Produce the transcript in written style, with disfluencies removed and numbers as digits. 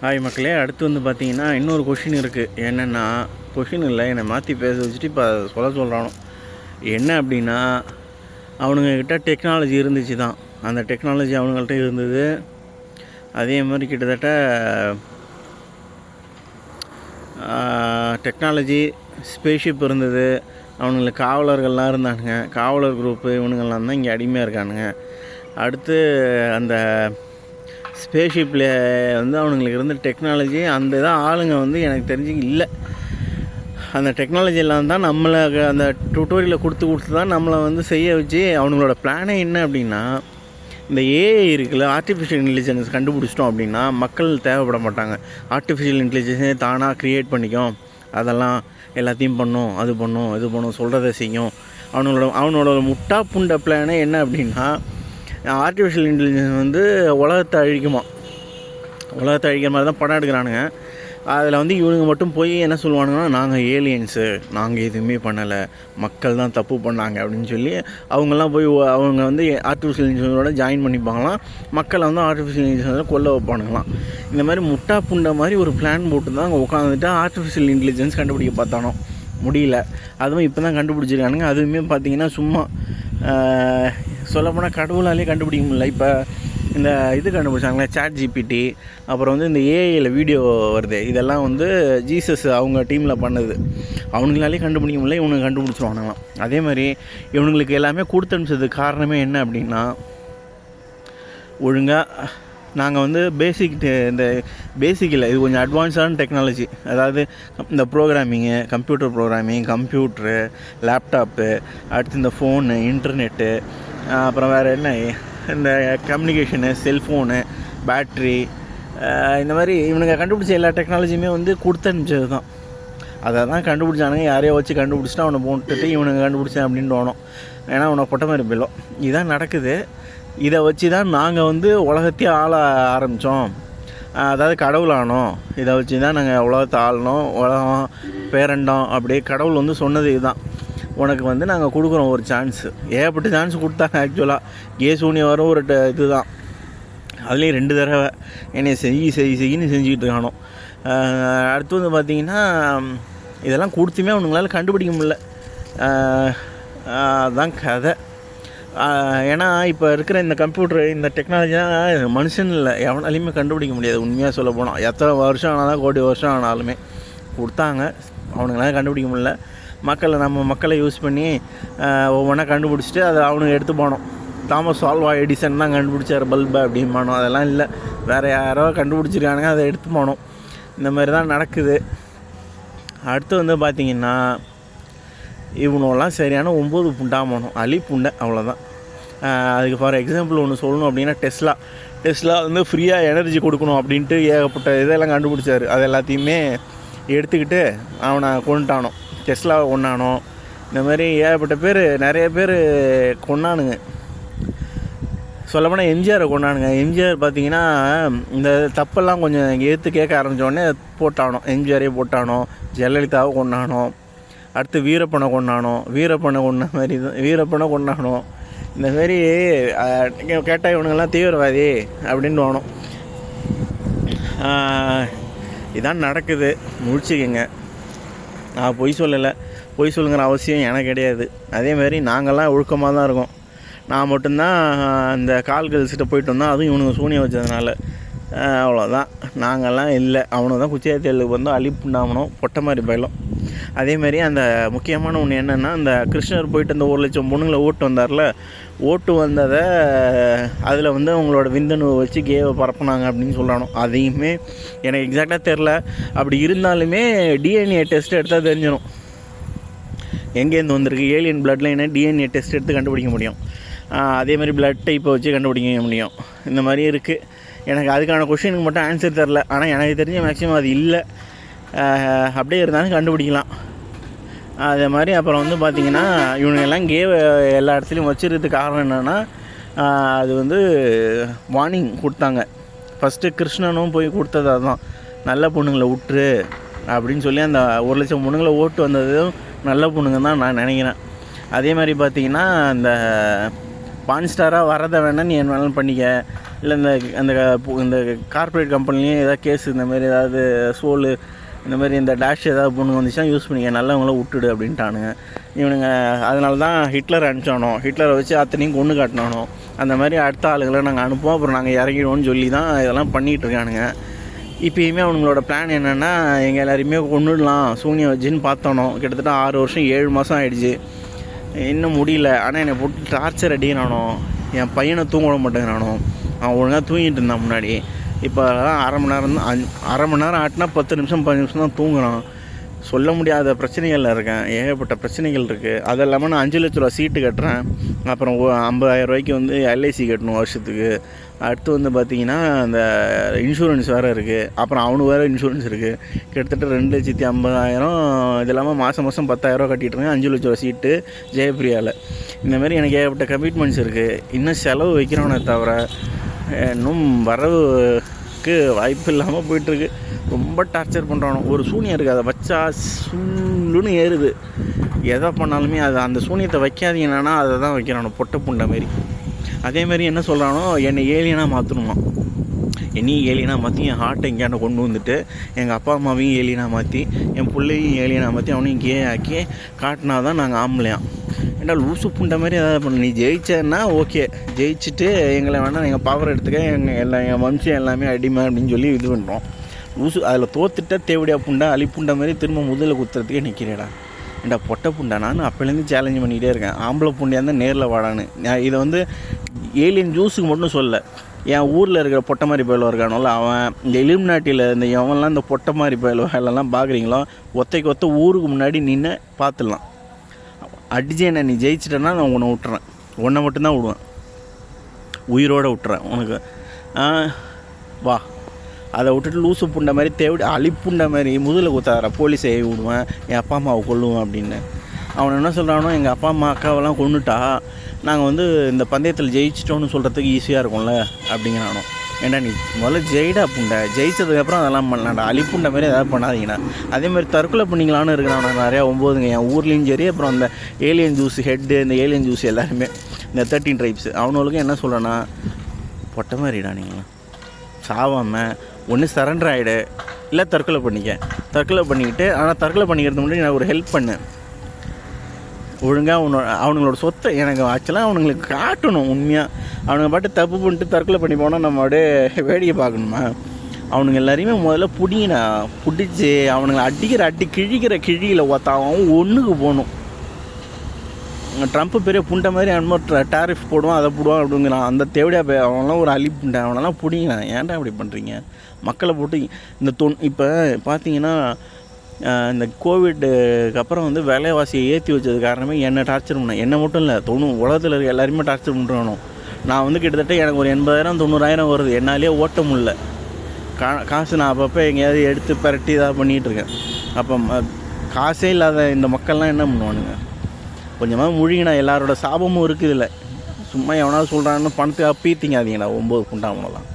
Hi மக்களே, அடுத்து வந்து பார்த்தீங்கன்னா இன்னொரு கொஷின் இருக்குது. என்னென்னா, கொஷின் இல்லை, என்னை மாற்றி பேச வச்சுட்டு இப்போ சொல்கிறானோ என்ன அப்படின்னா, அவனுங்கக்கிட்ட டெக்னாலஜி இருந்துச்சு தான். அந்த டெக்னாலஜி அவனுங்கள்ட்ட இருந்தது. அதே மாதிரி கிட்டத்தட்ட டெக்னாலஜி ஸ்பேஸ்ஷிப் இருந்தது. அவனுங்களுக்கு காவலர்கள்லாம் இருந்தானுங்க. காவலர் குரூப்பு இவனுங்கள்லாம் தான் இங்கே அடிமையாக இருக்கானுங்க. அடுத்து அந்த ஸ்பேஸ்ஷிப்பில் வந்து அவனுங்களுக்கு இருந்த டெக்னாலஜி அந்த இதான் ஆளுங்க வந்து எனக்கு தெரிஞ்சு இல்லை. அந்த டெக்னாலஜி எல்லாம் தான் நம்மளை அந்த டுட்டோரியலை கொடுத்து தான் நம்மளை வந்து செய்ய வச்சு அவங்களோட பிளானே என்ன அப்படின்னா, இந்த ஏஐ இருக்குல்ல, ஆர்டிஃபிஷியல் இன்டெலிஜென்ஸ் கண்டுபிடிச்சிட்டோம் அப்படின்னா மக்கள் தேவைப்பட மாட்டாங்க. ஆர்டிஃபிஷியல் இன்டெலிஜென்ஸே தானாக க்ரியேட் பண்ணிக்கும், அதெல்லாம் எல்லாத்தையும் பண்ணும், அது பண்ணும், இது பண்ணும், சொல்கிறத செய்யும். அவனோட முட்டா புண்ட பிளானே என்ன அப்படின்னா, ஆர்டிஃபிஷியல் இன்டெலிஜென்ஸ் வந்து உலகத்தை அழிக்குமா. உலகத்தை அழிக்கிற மாதிரி தான் படம் எடுக்கிறானுங்க. அதில் வந்து இவனுங்க மட்டும் போய் என்ன சொல்லுவானுங்கன்னா, நாங்கள் ஏலியன்ஸு, நாங்கள் எதுவுமே பண்ணலை, மக்கள் தான் தப்பு பண்ணாங்க அப்படின்னு சொல்லி அவங்கெல்லாம் போய் அவங்க வந்து ஆர்டிஃபிஷியல் இன்டெலிஜென்ஸோட ஜாயின் பண்ணிப்பாங்களாம். மக்களை வந்து ஆர்டிஃபிஷியல் இன்டெலிஜென்ஸை கொல்ல வைப்பானுங்களாம். இந்த மாதிரி முட்டா புண்ட மாதிரி ஒரு பிளான் போட்டு தான் அங்கே உட்காந்துட்டு ஆர்டிஃபிஷியல் இன்டெலிஜென்ஸ் கண்டுபிடிக்க பார்த்தானோ, முடியல. அதுவும் இப்போ தான் கண்டுபிடிச்சிருக்கானுங்க. அதுவுமே பார்த்திங்கன்னா சும்மா சொல்லப்போனால் கடவுளாலே கண்டுபிடிக்க முடியல. இப்போ இந்த இது கண்டுபிடிச்சாங்களே ChatGPT, அப்புறம் வந்து இந்த ஏஐயில் வீடியோ வருது, இதெல்லாம் வந்து ஜீசஸ் அவங்க டீமில் பண்ணது. அவனுங்களாலே கண்டுபிடிக்க முடியல, இவனுங்க கண்டுபிடிச்சிருவானுங்களாம். அதே மாதிரி இவனுங்களுக்கு எல்லாமே கொடுத்து அனுப்பிச்சதுக்கு காரணமே என்ன அப்படின்னா, ஒழுங்காக நாங்கள் வந்து இந்த பேசிக் இல்லை, இது கொஞ்சம் அட்வான்ஸான டெக்னாலஜி. அதாவது இந்த ப்ரோக்ராமிங்கு, கம்ப்யூட்ரு, லேப்டாப்பு, அடுத்து இந்த ஃபோனு, இன்டர்நெட்டு, அப்புறம் வேறு என்ன, இந்த கம்யூனிகேஷனு, செல்ஃபோனு, பேட்ரி, இந்த மாதிரி இவனுங்க கண்டுபிடிச்ச எல்லா டெக்னாலஜியுமே வந்து கொடுத்து அனுப்பிச்சது தான். அதை தான் கண்டுபிடிச்சானுங்க. யாரையோ வச்சு கண்டுபிடிச்சிட்டு அவனை போட்டுட்டு இவனுங்க கண்டுபிடிச்சேன் அப்படின்னு தோணும். ஏன்னா அவனை பொட்ட மாதிரி போயிடும். இதுதான் நடக்குது. இதை வச்சு தான் நாங்கள் வந்து உலகத்தையே ஆள ஆரம்பித்தோம். அதாவது கடவுள் ஆனோம். இதை வச்சு தான் நாங்கள் உலகத்தை ஆளணும், உலகம் பேரண்டம். அப்படியே கடவுள் வந்து சொன்னது இதுதான், உனக்கு வந்து நாங்கள் கொடுக்குறோம் ஒரு சான்ஸு. ஏகப்பட்ட சான்ஸ் கொடுத்தாங்க. ஆக்சுவலாக சூனிய வர ஒரு இது தான். அதுலேயும் 2 தடவை என்னை செய்யின்னு செஞ்சுக்கிட்டு இருக்கானோ. அடுத்து வந்து பார்த்திங்கன்னா, இதெல்லாம் கொடுத்துமே அவனுங்களால கண்டுபிடிக்க முடியல. அதுதான் கதை. ஏன்னா இப்போ இருக்கிற இந்த கம்ப்யூட்டர், இந்த டெக்னாலஜிலாம் மனுஷன் இல்லை, எவனாலையுமே கண்டுபிடிக்க முடியாது. உண்மையாக சொல்ல போனால் எத்தனை வருஷம் ஆனாலும், கோடி வருஷம் ஆனாலுமே கொடுத்தாங்க, அவனுங்களால கண்டுபிடிக்க முடியல. நம்ம மக்களை யூஸ் பண்ணி ஒவ்வொன்றா கண்டுபிடிச்சிட்டு அதை அவனுக்கு எடுத்து போனோம். தாமஸ் ஆல்வா எடிசன் தான் கண்டுபிடிச்சார் பல்பை அப்படின்னு போனோம். அதெல்லாம் இல்லை, வேறு யாரோ கண்டுபிடிச்சிருக்கானுங்க, அதை எடுத்து போனோம். இந்த மாதிரி தான் நடக்குது. அடுத்து வந்து பார்த்திங்கன்னா, இவனெல்லாம் சரியான 9 புண்டாமணும், புண்டை, அவ்வளோதான். அதுக்கு ஃபார் எக்ஸாம்பிள் ஒன்று சொல்லணும் அப்படின்னா, டெஸ்லா வந்து ஃப்ரீயாக எனர்ஜி கொடுக்கணும் அப்படின்ட்டு ஏகப்பட்ட இதெல்லாம் கண்டுபிடிச்சார். அது எல்லாத்தையுமே எடுத்துக்கிட்டு அவனை கொண்டுட்டானோ, டெஸ்லாவை கொண்டானோ. இந்த மாதிரி ஏகப்பட்ட பேர், நிறைய பேர் கொண்டானுங்க. சொல்லப்போனால் எம்ஜிஆரை கொண்டானுங்க. எம்ஜிஆர் பார்த்திங்கன்னா இந்த தப்பெல்லாம் கொஞ்சம் எடுத்து கேட்க ஆரம்பித்தோடனே போட்டானோ, எம்ஜிஆரே போட்டானோ, ஜெயலலிதாவை கொண்டானோ. அடுத்து வீரப்பனை கொண்டானோ. இந்த மாதிரி கேட்டால் இவனுங்கெல்லாம் தீவிரவாதி அப்படின்னு தோணும். இதான் நடக்குது. முடிச்சுக்கங்க. நான் பொய் சொல்லுங்கிற அவசியம் எனக்கு கிடையாது. அதேமாதிரி நாங்கள்லாம் ஒழுக்கமாக தான் இருக்கோம். நான் மட்டும்தான் இந்த கால்கள்ஸ்கிட்ட போயிட்டு வந்தோம், அதுவும் இவனுங்க சூனியம் வச்சதுனால. அவ்வளோதான். நாங்கள்லாம் இல்லை. அவனுக்கு தான் குச்சியாத்தேலுக்கு வந்து அழிப்புண்டாமணும், பொட்டை மாதிரி பயிலும். அதேமாதிரி அந்த முக்கியமான ஒன்று என்னென்னா, அந்த கிருஷ்ணர் போயிட்டு அந்த 1 லட்சம் பொண்ணுங்களை ஓட்டு வந்ததை அதில் வந்து அவங்களோட விந்தணுவை வச்சு கேவை பரப்புனாங்க அப்படின்னு சொல்கிறானோ. அதையுமே எனக்கு எக்ஸாக்டாக தெரில. அப்படி இருந்தாலுமே டிஎன்ஏ டெஸ்ட் எடுத்தால் தெரிஞ்சிடும் எங்கேருந்து வந்திருக்கு. ஏலியன் பிளட்டில் என்ன டிஎன்ஏ டெஸ்ட் எடுத்து கண்டுபிடிக்க முடியும். அதேமாதிரி பிளட் டைப்பை வச்சு கண்டுபிடிக்க முடியும். இந்த மாதிரி இருக்குது. எனக்கு அதுக்கான கொஷினுக்கு மட்டும் ஆன்சர் தெரில. ஆனால் எனக்கு தெரிஞ்ச மேக்ஸிமம் அது இல்லை. அப்படியே இருந்தாலும் கண்டுபிடிக்கலாம். அதே மாதிரி அப்புறம் வந்து பார்த்திங்கன்னா, இவனுங்கெல்லாம் எல்லா இடத்துலையும் வச்சுருக்கிறதுக்கு காரணம் என்னென்னா, அது வந்து வார்னிங் கொடுத்தாங்க. ஃபஸ்ட்டு கிருஷ்ணனும் போய் கொடுத்தது அதுதான், நல்ல பொண்ணுங்களை விட்டுரு அப்படின்னு சொல்லி. அந்த 1 லட்சம் பொண்ணுங்களை ஓட்டு வந்ததும் நல்ல பொண்ணுங்க தான் நான் நினைக்கிறேன். அதே மாதிரி பார்த்திங்கன்னா, அந்த பான் ஸ்டாராக வரதை வேணால் நீ என்ன வேணாலும் பண்ணிக்க, இல்லை இந்த கார்ப்பரேட் கம்பெனிலையும் ஏதாவது கேஸ் இந்தமாரி ஏதாவது சோலு இந்தமாரி இந்த டேஷ் ஏதாவது பொண்ணு வந்துச்சுன்னா யூஸ் பண்ணிக்க, நல்லவங்கள விட்டுடு அப்படின்ட்டானுங்க இவனுங்க. அதனால தான் ஹிட்லர் அனுப்பிச்சானோ, ஹிட்லரை வச்சு அத்தனையும் கொண்டு காட்டினானோ, அந்த மாதிரி அடுத்த ஆளுகளை நாங்கள் அனுப்புவோம், அப்புறம் நாங்கள் இறங்கிடுவோம்னு சொல்லி தான் இதெல்லாம் பண்ணிகிட்டு இருக்கானுங்க. இப்போயுமே அவங்களோட பிளான் என்னென்னா எங்கள் எல்லாரையுமே கொண்டுடலாம் சூனிய வச்சுன்னு பார்த்தோனோ. கிட்டத்தட்ட 6 வருஷம் 7 மாதம் ஆகிடுச்சு, இன்னும் முடியல. ஆனால் என்னை போட்டு டார்ச்சர் அடிக்கிறானோ, என் பையனை தூங்க விட மாட்டேங்கிறானோ. அவன் ஒழுங்காக தூங்கிட்டு இருந்தான் முன்னாடி. இப்போ அரை மணி நேரம் ஆட்டினா 10 நிமிஷம் 15 நிமிஷம் தான் தூங்குறான். சொல்ல முடியாத பிரச்சனைகளில் இருக்கேன், ஏகப்பட்ட பிரச்சனைகள் இருக்குது. அது இல்லாமல் நான் 5 லட்ச ரூபா சீட்டு கட்டுறேன், அப்புறம் 50,000 ரூபாய்க்கு வந்து எல்ஐசி கட்டணும் வருஷத்துக்கு. அடுத்து வந்து பார்த்திங்கன்னா அந்த இன்சூரன்ஸ் வேறு இருக்குது, அப்புறம் அவனுக்கு வேறு இன்சூரன்ஸ் இருக்குது. கிட்டத்தட்ட 2,50,000. இது இல்லாமல் மாதம் 10,000 ரூபா கட்டிட்டுருங்க. 5 லட்ச ரூபா சீட்டு ஜெயப்ரியாவில். இந்தமாரி எனக்கு ஏகப்பட்ட கமிட்மெண்ட்ஸ் இருக்குது. இன்னும் செலவு வைக்கிறவனே தவிர இன்னும் வரவுக்கு வாய்ப்பு இல்லாமல் போயிட்டுருக்கு. ரொம்ப டார்ச்சர் பண்ணுறானோ. ஒரு சூனியம் இருக்குது, அதை வச்சா சுள்ளுன்னு ஏறுது. எதை பண்ணாலுமே அது அந்த சூனியத்தை வைக்காதீங்கன்னா அதை தான் வைக்கிறானோ, பொட்டை புண்டை மாரி. அதேமாரி என்ன சொல்கிறானோ, என்னை ஏலியனாக மாற்றணுமா. என்னையும் ஏலியனாக மாற்றி என் ஹார்ட்டை எங்கேயாண்ட கொண்டு வந்துட்டு எங்கள் அப்பா அம்மாவையும் ஏலியனாக மாற்றி என் பிள்ளையும் ஏலியனாக மாற்றி அவனையும் கே ஆக்கி காட்டினா தான் நாங்கள் ஆம்பளையாம். ஏன்டா லூசு புண்டை மாதிரி ஏதாவது பண்ண. நீ ஜெயிச்சேன்னா ஓகே, ஜெயிச்சுட்டு எங்களை வேணால் எங்கள் பவர் எடுத்துக்க, என் வம்சம் எல்லாமே அடிமை அப்படின்னு சொல்லி இது பண்ணுறோம். லூசு அதில் தோத்துட்ட தேவடியா புண்டை அலிப்புண்டை மாதிரி திரும்ப முதல்ல குத்துறதுக்கே நிற்கிறேடா. ஏன்டா பொட்டை புண்டை. நான் அப்போலேருந்து சேலஞ்ச் பண்ணிகிட்டே இருக்கேன், ஆம்பளை புண்டையாக இருந்தால் நேரில் வாடான்னு. இதை வந்து ஏலியன் ஜூஸுக்கு மட்டும் சொல்ல, என் ஊரில் இருக்கிற பொட்டை மாதிரி பயலுவா இருக்கானோல, அவன் இந்த இலுமினாட்டியில் இந்த எவன்லாம் இந்த பொட்டை மாதிரி பயலுவெல்லாம் பார்க்குறீங்களோ, ஒத்தைக்கு ஒத்த ஊருக்கு முன்னாடி நின்று பார்த்துடலாம். அடிச்சு என்ன நீ ஜெயிச்சிட்டேன்னா நான் உன்னை விட்டுறேன், உன்னை மட்டும்தான் விடுவேன், உயிரோடு விட்டுறேன் உனக்கு. வா. அதை விட்டுட்டு லூசு புண்டை மாதிரி தேவை அழிப்புண்டை மாதிரி முதல்ல குத்தார போலீஸை ஏவி விடுவேன், என் அப்பா அம்மாவை கொல்லுவேன் அப்படின்னு. அவன் என்ன சொல்கிறானோ, எங்கள் அப்பா அம்மா அக்காவெல்லாம் கொண்டுட்டா நாங்கள் வந்து இந்த பந்தயத்தில் ஜெயிச்சிட்டோன்னு சொல்கிறதுக்கு ஈஸியாக இருக்கும்ல அப்படிங்கிறானோ. ஏன்டா நீ முதல்ல ஜெயிடா புண்டை, ஜெயிச்சதுக்கப்புறம் அதெல்லாம் பண்ணலாம்டா, அழிப்புண்டை மாதிரி எதாவது பண்ணாதீங்கண்ணா. அதேமாதிரி தற்கொலை பண்ணிக்கலான்னு இருக்கிறான் நிறையா 9ங்க என் ஊர்லேயும் சரி. அப்புறம் அந்த ஏலியன் ஜூஸ் ஹெட்டு, இந்த ஏலியன் ஜூஸ் எல்லாருமே இந்த 13 ட்ரைப்ஸ் அவனுங்களுக்கும் என்ன சொல்கிறேன்னா, பொட்டை மாதிரிடா நீங்களாம் சாவாமல் ஒன்று சரண்டர் ஆகிடு, இல்லை தற்கொலை பண்ணிக்க. தற்கொலை பண்ணிக்கிட்டு, ஆனால் தற்கொலை பண்ணிக்கிறதுக்கு முன்னாடி நான் ஒரு ஹெல்ப் பண்ணேன். ஒழுங்காக அவனுங்களோட சொத்தை எனக்கு ஆக்சுவலாக அவனுங்களுக்கு காட்டணும். உண்மையாக அவனுங்க பாட்டு தப்பு பண்ணிட்டு தற்கொலை பண்ணி போனால் நம்ம அப்படியே வேடிக்கை பார்க்கணுமா. அவனுங்க எல்லாரையுமே முதல்ல பிடிச்சி அவனுங்களை அடிக்கிற கிழிக்கிற கிழியில் ஒத்தாவும் ஒன்றுக்கு போகணும். ட்ரம்ப் பெரிய புண்டை மாதிரி அவன் டேரிஃப் போடுவான், அதை போடுவான் அப்படிங்கிறான். அந்த தேவையா அவனெல்லாம் ஒரு அழிப்புண்டை, அவனெல்லாம் பிடிங்கிறான். ஏன்டா அப்படி பண்ணுறீங்க மக்களை போட்டு? இந்த இப்போ பார்த்தீங்கன்னா இந்த கோவிட்டுக்கு அப்புறம் வந்து விலைவாசியை ஏற்றி வச்சது காரணமே என்னை டார்ச்சர் பண்ணேன். என்னை மட்டும் இல்லை, உலகத்தில் இருக்க எல்லாருமே டார்ச்சர் பண்ணுறானோ. நான் வந்து கிட்டத்தட்ட எனக்கு ஒரு 80,000 90,000 வருது, என்னாலே ஓட்ட முடியல. காசு நான் அப்பப்போ எங்கேயாவது எடுத்து பரட்டி இதாக பண்ணிகிட்ருக்கேன். அப்போ காசே இல்லாத இந்த மக்கள்லாம் என்ன பண்ணுவானுங்க? கொஞ்சமாக முழுகினா எல்லாரோட சாபமும் இருக்குது இல்லை. சும்மா எவனாவது சொல்கிறான்னு பணத்தை அப்பீத்திங்காதீங்கண்ணா. 9 புண்டாமலாம்